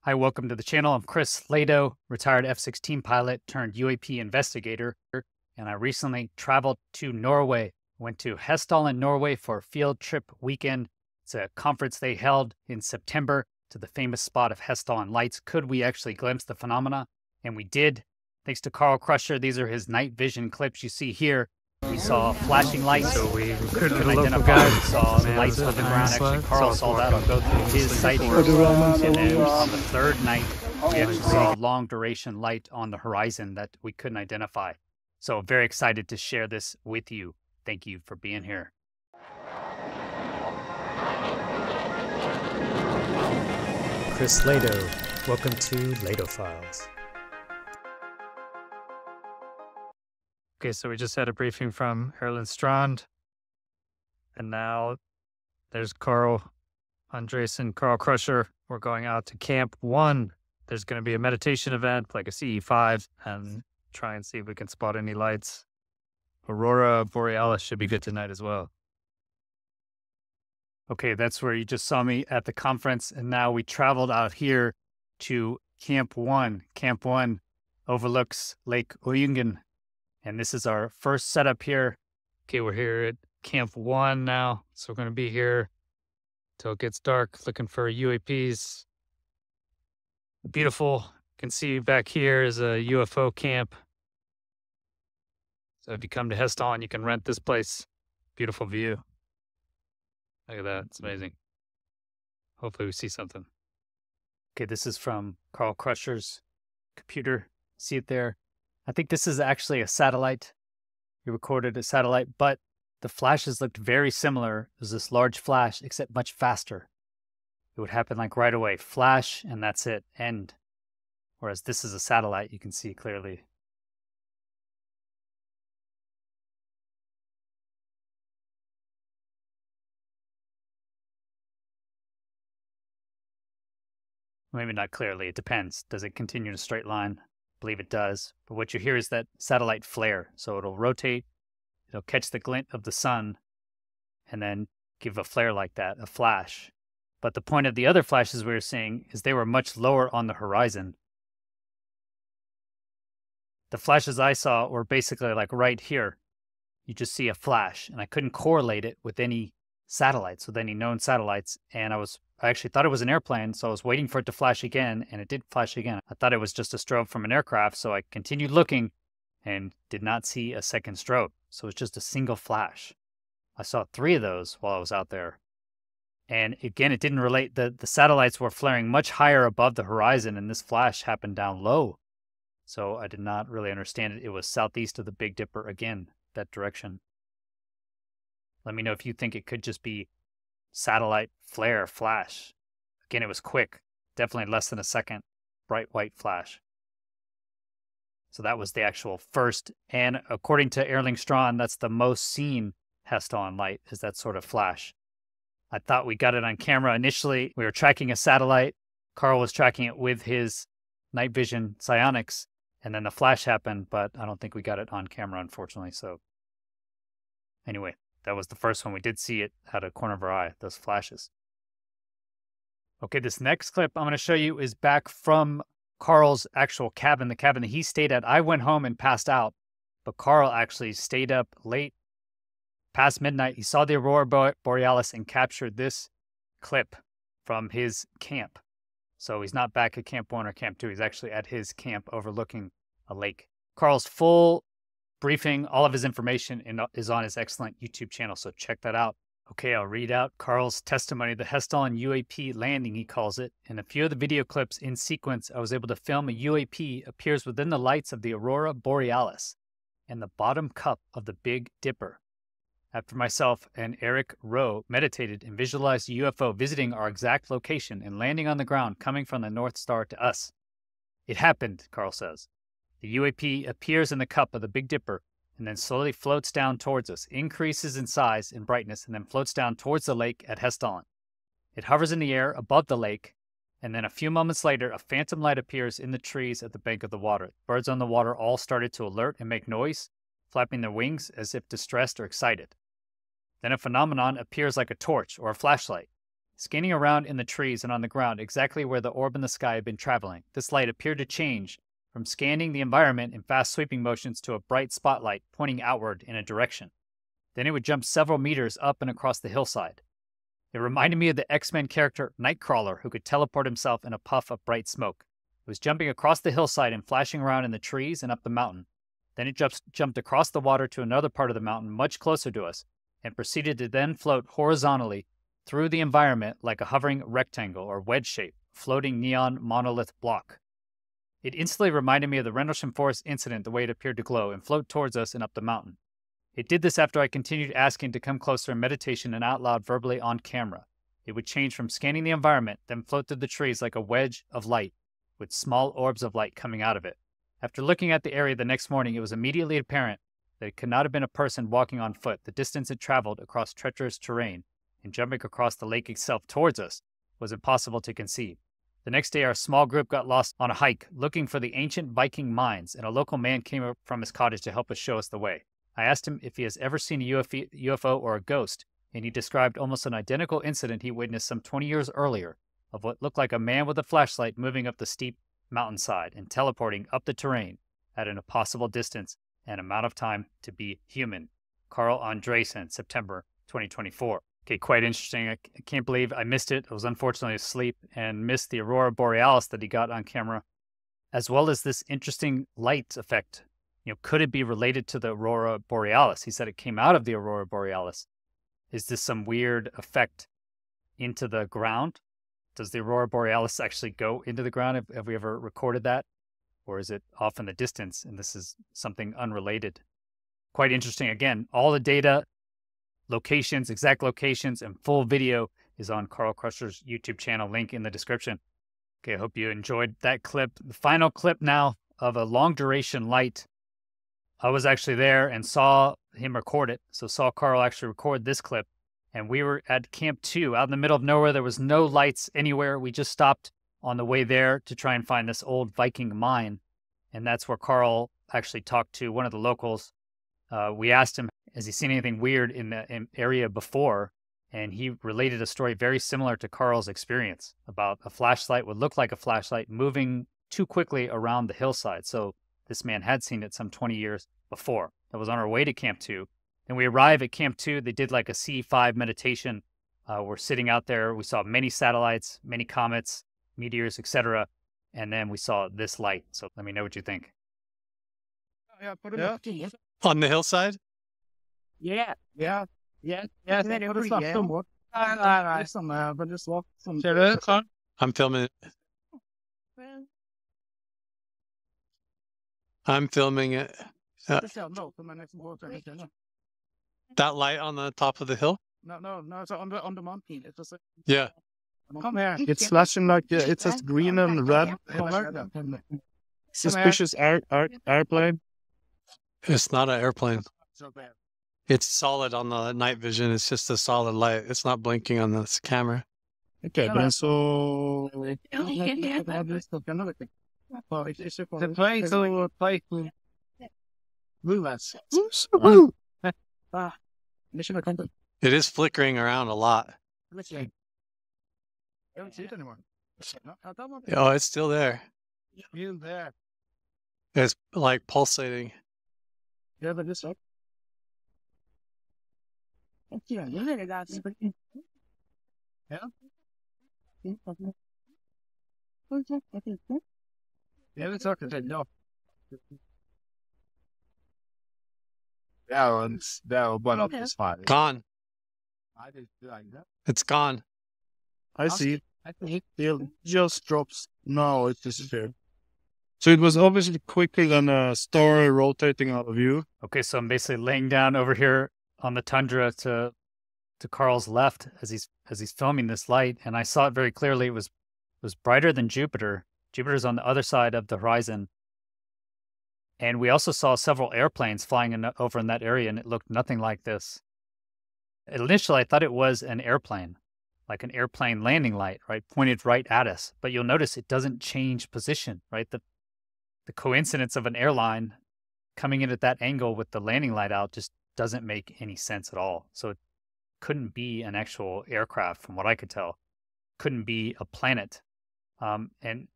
Hi, welcome to the channel. I'm Chris Lado, retired F-16 pilot turned UAP investigator, and I recently traveled to Norway. Went to Hessdalen, Norway for a field trip weekend. It's a conference they held in September to the famous spot of Hessdalen lights. Could we actually glimpse the phenomena? And we did, thanks to Carl Crusher. These are his night vision clips you see here. We saw flashing lights. So we recruited Couldn't a local identify. guy. We saw lights on the ground. Actually, Carl saw that. I'll go through his sightings. And then on the third night, we actually saw a long duration light on the horizon that we couldn't identify. So very excited to share this with you. Thank you for being here. Chris Lado. Welcome to Lado Files. Okay, so we just had a briefing from Erland Strand, and now there's Carl Andresen, Carl Crusher. We're going out to Camp 1. There's going to be a meditation event, like a CE5, and try and see if we can spot any lights. Aurora Borealis should be good tonight as well. Okay, that's where you just saw me at the conference, and now we traveled out here to Camp 1. Camp 1 overlooks Lake Oyungen. And this is our first setup here. Okay, we're here at Camp 1 now. So we're going to be here till it gets dark, looking for UAPs. Beautiful. You can see back here is a UFO camp. So if you come to Hessdalen, you can rent this place. Beautiful view. Look at that. It's amazing. Hopefully we see something. Okay, this is from Carl Crusher's computer. See it there? I think this is actually a satellite. He recorded a satellite, but the flashes looked very similar. It was this large flash, except much faster. It would happen like right away. Flash, and that's it. End. Whereas this is a satellite, you can see clearly. Maybe not clearly. It depends. Does it continue in a straight line? I believe it does. But what you hear is that satellite flare. So it'll rotate, it'll catch the glint of the sun, and then give a flare like that, a flash. But the point of the other flashes we were seeing is they were much lower on the horizon. The flashes I saw were basically like right here. You just see a flash, and I couldn't correlate it with any satellites, with any known satellites. And I actually thought it was an airplane, so I was waiting for it to flash again, and it did flash again. I thought it was just a strobe from an aircraft, so I continued looking and did not see a second strobe. So it's just a single flash. I saw 3 of those while I was out there. And again, it didn't relate. The satellites were flaring much higher above the horizon, and this flash happened down low. So I did not really understand it. It was southeast of the Big Dipper again, that direction. Let me know if you think it could just be satellite flare flash. Again, it was quick, definitely less than a second, bright white flash. So that was the actual first, and according to Erling Strand, that's the most seen Hessdalen light, is that sort of flash. I thought we got it on camera initially. We were tracking a satellite. Carl was tracking it with his night vision psionics, and then the flash happened, but I don't think we got it on camera, unfortunately. So anyway, that was the first one. We did see it out of the corner of our eye, those flashes. Okay, this next clip I'm going to show you is back from Carl's actual cabin, the cabin that he stayed at. I went home and passed out, but Carl actually stayed up late, past midnight. He saw the Aurora Borealis and captured this clip from his camp. So he's not back at Camp 1 or Camp 2. He's actually at his camp overlooking a lake. Carl's full briefing, all of his information is on his excellent YouTube channel, so check that out. Okay, I'll read out Carl's testimony, the Hessdalen UAP landing, he calls it. In a few of the video clips in sequence, I was able to film a UAP appears within the lights of the Aurora Borealis and the bottom cup of the Big Dipper. After myself and Eric Rowe meditated and visualized a UFO visiting our exact location and landing on the ground coming from the North Star to us. It happened, Carl says. The UAP appears in the cup of the Big Dipper and then slowly floats down towards us, increases in size and brightness, and then floats down towards the lake at Hessdalen. It hovers in the air above the lake, and then a few moments later, a phantom light appears in the trees at the bank of the water. Birds on the water all started to alert and make noise, flapping their wings as if distressed or excited. Then a phenomenon appears like a torch or a flashlight. Scanning around in the trees and on the ground exactly where the orb in the sky had been traveling, this light appeared to change from scanning the environment in fast sweeping motions to a bright spotlight pointing outward in a direction. Then it would jump several meters up and across the hillside. It reminded me of the X-Men character Nightcrawler, who could teleport himself in a puff of bright smoke. It was jumping across the hillside and flashing around in the trees and up the mountain. Then it jumped across the water to another part of the mountain much closer to us, and proceeded to then float horizontally through the environment like a hovering rectangle or wedge shape, floating neon monolith block. It instantly reminded me of the Rendlesham Forest incident, the way it appeared to glow and float towards us and up the mountain. It did this after I continued asking to come closer in meditation and out loud verbally on camera. It would change from scanning the environment, then float through the trees like a wedge of light, with small orbs of light coming out of it. After looking at the area the next morning, it was immediately apparent that it could not have been a person walking on foot. The distance it traveled across treacherous terrain and jumping across the lake itself towards us was impossible to conceive. The next day, our small group got lost on a hike looking for the ancient Viking mines, and a local man came up from his cottage to help us show us the way. I asked him if he has ever seen a UFO or a ghost, and he described almost an identical incident he witnessed some 20 years earlier of what looked like a man with a flashlight moving up the steep mountainside and teleporting up the terrain at an impossible distance and amount of time to be human. Carl Andresen, September 2024. Okay, quite interesting. I can't believe I missed it. I was unfortunately asleep and missed the aurora borealis that he got on camera, as well as this interesting light effect. Could it be related to the aurora borealis? He said it came out of the aurora borealis. Is this some weird effect into the ground? Does the aurora borealis actually go into the ground? Have we ever recorded that? Or is it off in the distance and this is something unrelated? Quite interesting. Again, all the data, locations, exact locations, and full video is on Carl Crusher's YouTube channel, link in the description. Okay, I hope you enjoyed that clip. The final clip now of a long duration light. I was actually there and saw him record it. So saw Carl actually record this clip. And we were at Camp 2 out in the middle of nowhere. There was no lights anywhere. We just stopped on the way there to try and find this old Viking mine. And that's where Carl actually talked to one of the locals. We asked him, has he seen anything weird in the area before? And he related a story very similar to Carl's experience about a flashlight would look like a flashlight moving too quickly around the hillside. So this man had seen it some 20 years before. That was on our way to Camp 2. Then we arrive at Camp 2. They did like a C5 meditation. We're sitting out there. We saw many satellites, many comets, meteors, etc. And then we saw this light. So let me know what you think. Yeah. On the hillside? Yeah. Ser du, Carl? I'm filming it. I'm filming it. That light on the top of the hill? No, it's on the mountain. It's just Yeah. come here. It's flashing like it says green and red color. Suspicious airplane. It's not an airplane. It's solid on the night vision. It's just a solid light. It's not blinking on this camera. Okay, men så... The play movements. It is flickering around a lot. I don't see it anymore. Oh, it's still there. You there? It's like pulsating. Yeah, but this up. Yeah. Yeah, vi talked about no. That one up is fine. Gone. I did like that. It's gone. I see it. I think It just drops. No, it disappeared. So it was obviously quicker than a star rotating out of view. Okay, so I'm basically laying down over here on the tundra to Carl's left as he's filming this light, and I saw it very clearly. It was brighter than Jupiter. Jupiter's on the other side of the horizon. And we also saw several airplanes flying over in that area, and it looked nothing like this. Initially, I thought it was an airplane, like an airplane landing light, right, pointed right at us. But you'll notice it doesn't change position, right? The coincidence of an airline coming in at that angle with the landing light out just doesn't make any sense at all. So it couldn't be an actual aircraft from what I could tell. couldn't be a planet. And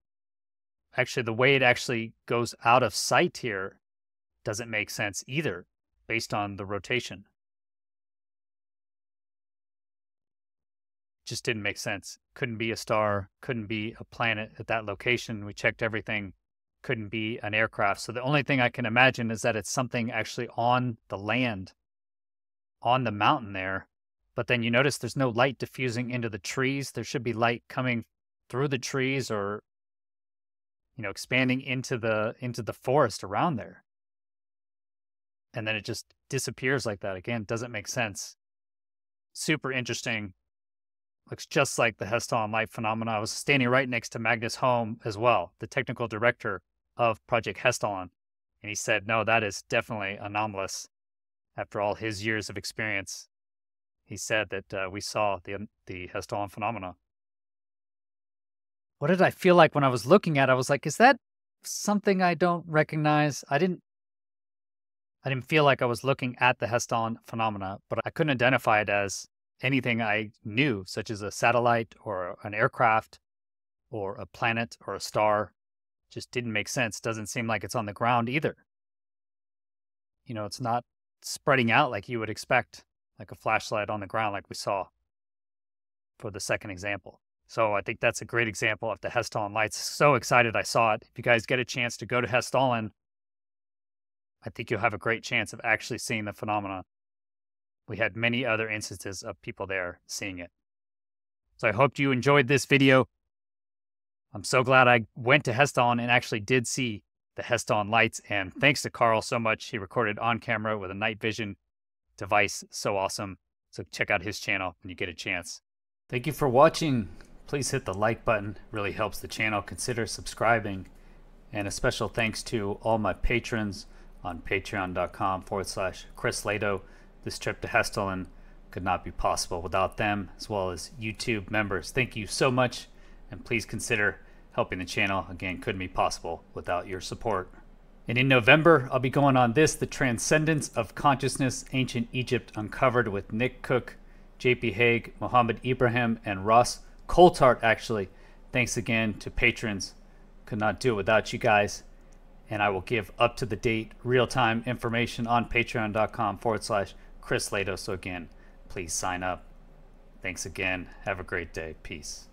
actually, the way it actually goes out of sight here doesn't make sense either, based on the rotation. Just didn't make sense. Couldn't be a star, couldn't be a planet at that location. We checked everything, couldn't be an aircraft. So the only thing I can imagine is that it's something actually on the land, on the mountain there. But then you notice there's no light diffusing into the trees. There should be light coming through the trees, or expanding into the forest around there. And then it just disappears like that. Again, doesn't make sense. Super interesting. Looks just like the Hessdalen light phenomena. I was standing right next to Magnus Holm as well, the technical director of Project Hessdalen. And he said, no, that is definitely anomalous. After all his years of experience, he said that we saw the Hessdalen phenomena. What did I feel like when I was looking at it? I was like, is that something I don't recognize? I didn't feel like I was looking at the Hessdalen phenomena, but I couldn't identify it as anything I knew, such as a satellite or an aircraft or a planet or a star. Just didn't make sense. Doesn't seem like it's on the ground either. It's not spreading out like you would expect, like a flashlight on the ground like we saw for the second example. So I think that's a great example of the Hessdalen lights. So excited I saw it. If you guys get a chance to go to Hessdalen, I think you'll have a great chance of actually seeing the phenomena. We had many other instances of people there seeing it. So I hope you enjoyed this video. I'm so glad I went to Hessdalen and actually did see the Hessdalen lights. And thanks to Carl so much. He recorded on camera with a night vision device. So awesome. So check out his channel when you get a chance. Thank you for watching. Please hit the like button. It really helps the channel. Consider subscribing. And a special thanks to all my patrons on patreon.com/Chris Lato. This trip to Hessdalen could not be possible without them, as well as YouTube members. Thank you so much, and please consider helping the channel. Again, couldn't be possible without your support. And in November, I'll be going on The Transcendence of Consciousness, Ancient Egypt Uncovered with Nick Cook, JP Haig, Mohammed Ibrahim, and Ross Coulthart, actually. Thanks again to patrons. Could not do it without you guys. And I will give up-to-the-date, real-time information on patreon.com/Chris Lato. So again, please sign up. Thanks again. Have a great day. Peace.